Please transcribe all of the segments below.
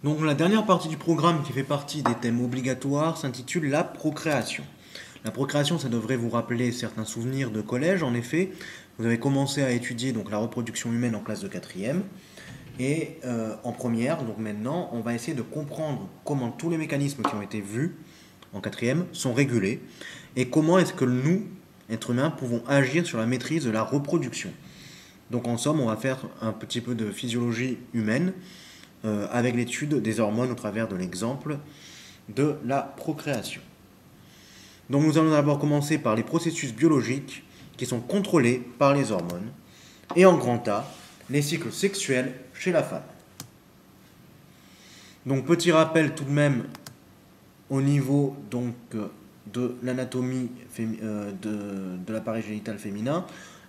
Donc la dernière partie du programme qui fait partie des thèmes obligatoires s'intitule la procréation. La procréation, ça devrait vous rappeler certains souvenirs de collège. En effet, vous avez commencé à étudier donc la reproduction humaine en classe de quatrième. Et en première, donc maintenant, on va essayer de comprendre comment tous les mécanismes qui ont été vus en quatrième sont régulés et comment est-ce que nous, êtres humains, pouvons agir sur la maîtrise de la reproduction. Donc en somme, on va faire un petit peu de physiologie humaine avec l'étude des hormones au travers de l'exemple de la procréation. Donc nous allons d'abord commencer par les processus biologiques qui sont contrôlés par les hormones et en grand A, les cycles sexuels chez la femme. Donc petit rappel tout de même au niveau donc, de l'anatomie de l'appareil génital féminin.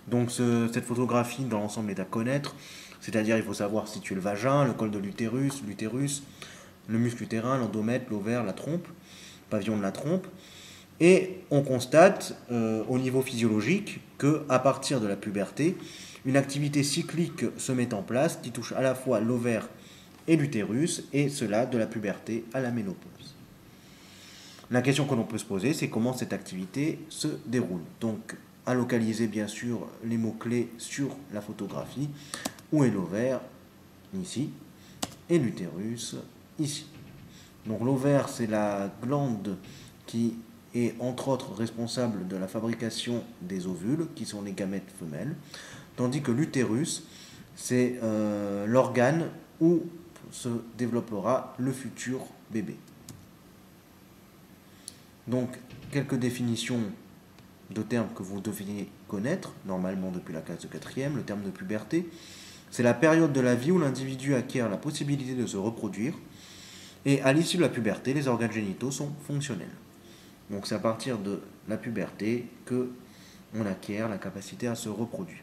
Donc cette photographie dans l'ensemble est à connaître, c'est-à-dire il faut savoir situer le vagin, le col de l'utérus, le muscle utérin, l'endomètre, l'ovaire, la trompe, pavillon de la trompe. Et on constate au niveau physiologique qu'à partir de la puberté, une activité cyclique se met en place qui touche à la fois l'ovaire et l'utérus, et cela de la puberté à la ménopause. La question que l'on peut se poser, c'est comment cette activité se déroule. Donc, à localiser bien sûr les mots-clés sur la photographie. Où est l'ovaire? Ici. Et l'utérus? Ici. Donc l'ovaire, c'est la glande qui est entre autres responsable de la fabrication des ovules, qui sont les gamètes femelles, tandis que l'utérus, c'est l'organe où se développera le futur bébé. Donc, quelques définitions de termes que vous devriez connaître, normalement depuis la classe de quatrième. Le terme de puberté, c'est la période de la vie où l'individu acquiert la possibilité de se reproduire, et à l'issue de la puberté, les organes génitaux sont fonctionnels. Donc c'est à partir de la puberté que on acquiert la capacité à se reproduire.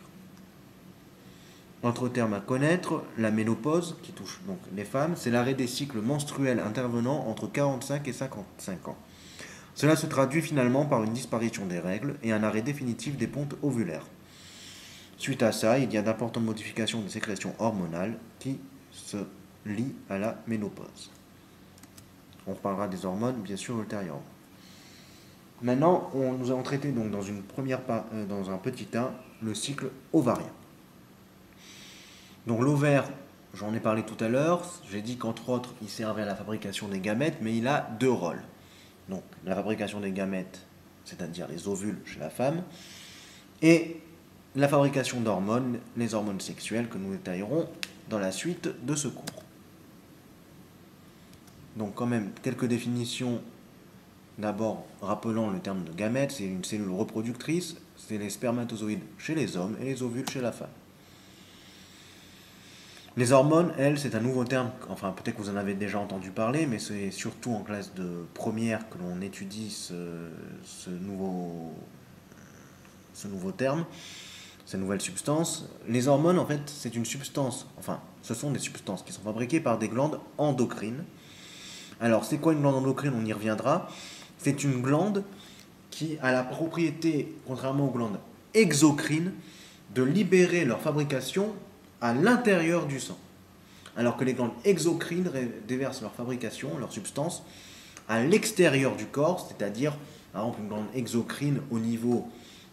Autre terme à connaître, la ménopause, qui touche donc les femmes, c'est l'arrêt des cycles menstruels intervenant entre 45 et 55 ans. Cela se traduit finalement par une disparition des règles et un arrêt définitif des pontes ovulaires. Suite à ça, il y a d'importantes modifications de sécrétion hormonale qui se lient à la ménopause. On reparlera des hormones bien sûr ultérieurement. Maintenant, nous allons traiter donc dans un petit 1 le cycle ovarien. Donc l'ovaire, j'en ai parlé tout à l'heure, j'ai dit qu'entre autres, il servait à la fabrication des gamètes, mais il a deux rôles. Donc la fabrication des gamètes, c'est-à-dire les ovules chez la femme, et la fabrication d'hormones, les hormones sexuelles que nous détaillerons dans la suite de ce cours. Donc quand même, quelques définitions. D'abord, rappelons le terme de gamète, c'est une cellule reproductrice, c'est les spermatozoïdes chez les hommes et les ovules chez la femme. Les hormones, elles, c'est un nouveau terme, enfin peut-être que vous en avez déjà entendu parler, mais c'est surtout en classe de première que l'on étudie ce nouveau terme, cette nouvelle substance. Les hormones, en fait, c'est une substance, enfin, ce sont des substances qui sont fabriquées par des glandes endocrines. Alors, c'est quoi une glande endocrine? On y reviendra. C'est une glande qui a la propriété, contrairement aux glandes exocrines, de libérer leur fabrication à l'intérieur du sang. Alors que les glandes exocrines déversent leur fabrication, leur substance, à l'extérieur du corps, c'est-à-dire, par exemple, une glande exocrine au niveau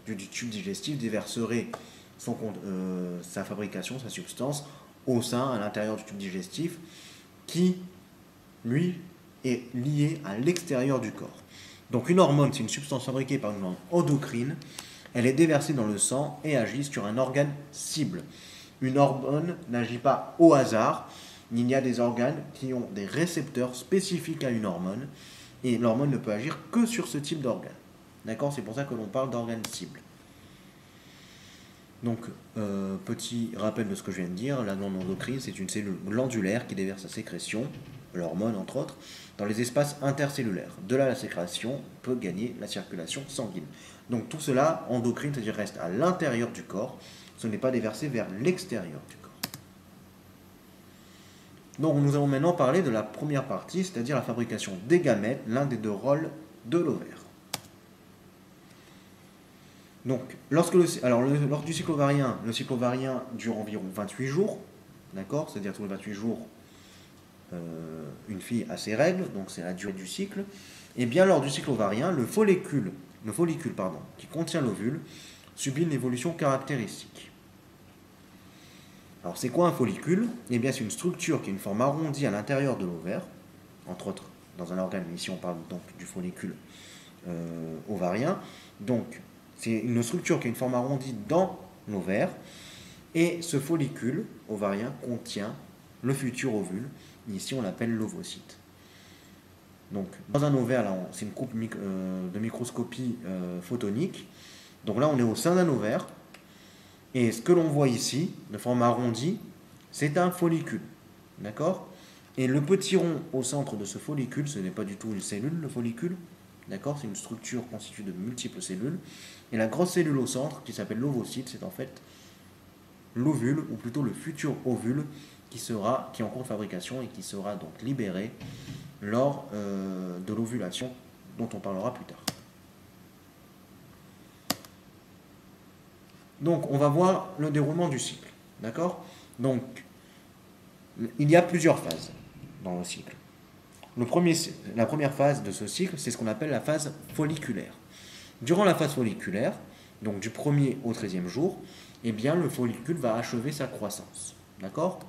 du tube digestif déverserait sa fabrication, sa substance, au sein, à l'intérieur du tube digestif, qui, lui, est lié à l'extérieur du corps. Donc une hormone, c'est une substance fabriquée par une glande endocrine, elle est déversée dans le sang et agit sur un organe cible. Une hormone n'agit pas au hasard, il y a des organes qui ont des récepteurs spécifiques à une hormone, et l'hormone ne peut agir que sur ce type d'organe. D'accord? C'est pour ça que l'on parle d'organe cible. Donc, petit rappel de ce que je viens de dire, la glande endocrine, c'est une cellule glandulaire qui déverse sa sécrétion, l'hormone entre autres, dans les espaces intercellulaires. De là, la sécrétion peut gagner la circulation sanguine. Donc tout cela, endocrine, c'est-à-dire reste à l'intérieur du corps, ce n'est pas déversé vers l'extérieur du corps. Donc nous allons maintenant parler de la première partie, c'est-à-dire la fabrication des gamètes, l'un des deux rôles de l'ovaire. Donc, lors du cycle ovarien, le cycle ovarien dure environ 28 jours, d'accord? C'est-à-dire tous les 28 jours, une fille a ses règles, donc c'est la durée du cycle, et bien lors du cycle ovarien, le follicule qui contient l'ovule subit une évolution caractéristique. Alors c'est quoi un follicule? Eh bien c'est une structure qui a une forme arrondie à l'intérieur de l'ovaire, entre autres dans un organe, mais ici on parle donc du follicule ovarien. Donc c'est une structure qui a une forme arrondie dans l'ovaire, et ce follicule ovarien contient le futur ovule. Ici, on l'appelle l'ovocyte. Donc, dans un ovaire, là, c'est une coupe de microscopie photonique. Donc là, on est au sein d'un ovaire. Et ce que l'on voit ici, de forme arrondie, c'est un follicule. D'accord? Et le petit rond au centre de ce follicule, ce n'est pas du tout une cellule, le follicule. D'accord? C'est une structure constituée de multiples cellules. Et la grosse cellule au centre, qui s'appelle l'ovocyte, c'est en fait l'ovule, ou plutôt le futur ovule, qui est en cours de fabrication et qui sera donc libéré lors de l'ovulation, dont on parlera plus tard. Donc, on va voir le déroulement du cycle. D'accord? Donc, il y a plusieurs phases dans le cycle. La première phase de ce cycle, c'est ce qu'on appelle la phase folliculaire. Durant la phase folliculaire, donc du 1er au 13e jour, eh bien, le follicule va achever sa croissance. D'accord?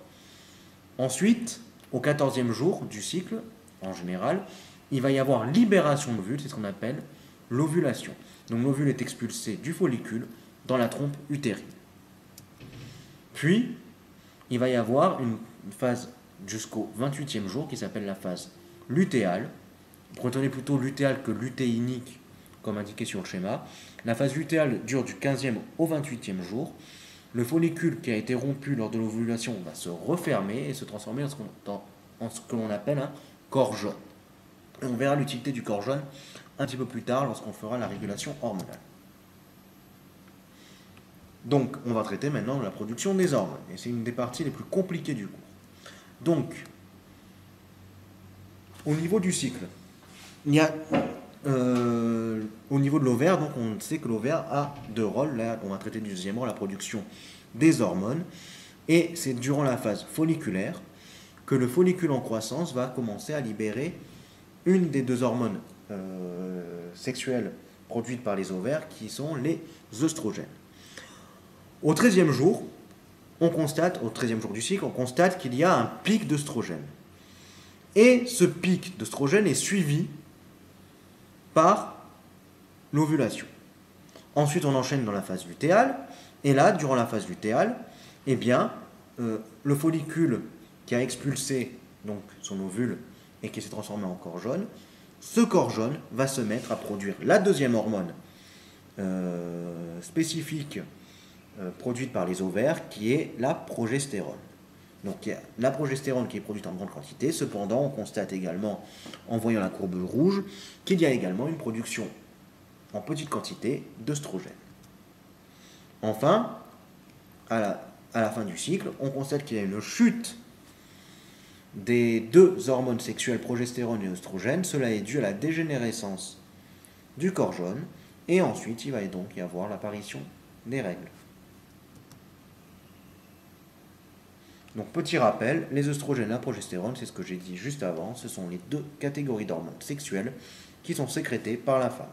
Ensuite, au 14e jour du cycle, en général, il va y avoir libération de l'ovule, c'est ce qu'on appelle l'ovulation. Donc l'ovule est expulsé du follicule dans la trompe utérine. Puis, il va y avoir une phase jusqu'au 28e jour qui s'appelle la phase lutéale. Retenez plutôt lutéale que lutéinique, comme indiqué sur le schéma. La phase lutéale dure du 15e au 28e jour. Le follicule qui a été rompu lors de l'ovulation va se refermer et se transformer en ce que l'on appelle un corps jaune. Et on verra l'utilité du corps jaune un petit peu plus tard lorsqu'on fera la régulation hormonale. Donc, on va traiter maintenant de la production des hormones. Et c'est une des parties les plus compliquées du cours. Donc, au niveau du cycle, il y a au niveau de l'ovaire, donc on sait que l'ovaire a deux rôles. Là, on va traiter du deuxième rôle, la production des hormones. Et c'est durant la phase folliculaire que le follicule en croissance va commencer à libérer une des deux hormones sexuelles produites par les ovaires, qui sont les œstrogènes. Au 13e jour, au 13e jour du cycle, on constate qu'il y a un pic d'œstrogène. Et ce pic d'œstrogène est suivi par l'ovulation. Ensuite, on enchaîne dans la phase lutéale. Et là, durant la phase lutéale, eh bien, le follicule qui a expulsé donc, son ovule et qui s'est transformé en corps jaune, ce corps jaune va se mettre à produire la deuxième hormone spécifique produite par les ovaires, qui est la progestérone. Donc il y a la progestérone qui est produite en grande quantité. Cependant, on constate également, en voyant la courbe rouge, qu'il y a également une production en petite quantité d'œstrogène. Enfin, à la fin du cycle, on constate qu'il y a une chute des deux hormones sexuelles, progestérone et œstrogène. Cela est dû à la dégénérescence du corps jaune. Et ensuite, il va donc y avoir l'apparition des règles. Donc, petit rappel, les œstrogènes et la progestérone, c'est ce que j'ai dit juste avant, ce sont les deux catégories d'hormones sexuelles qui sont sécrétées par la femme.